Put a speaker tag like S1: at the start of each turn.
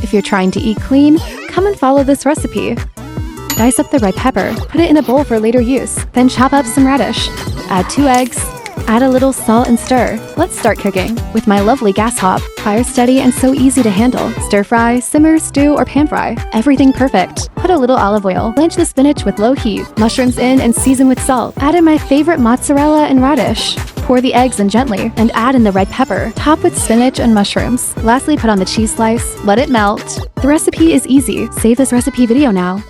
S1: If you're trying to eat clean, come and follow this recipe. Dice up the red pepper, put it in a bowl for later use, then chop up some radish. Add 2 eggs. Add a little salt and stir. Let's start cooking. With my lovely gas hob, fire steady and so easy to handle. Stir fry, simmer, stew, or pan fry. Everything perfect. Put a little olive oil. Blanch the spinach with low heat. Mushrooms in and season with salt. Add in my favorite mozzarella and radish. Pour the eggs in gently and add in the red pepper. Top with spinach and mushrooms. Lastly, put on the cheese slice. Let it melt. The recipe is easy. Save this recipe video now.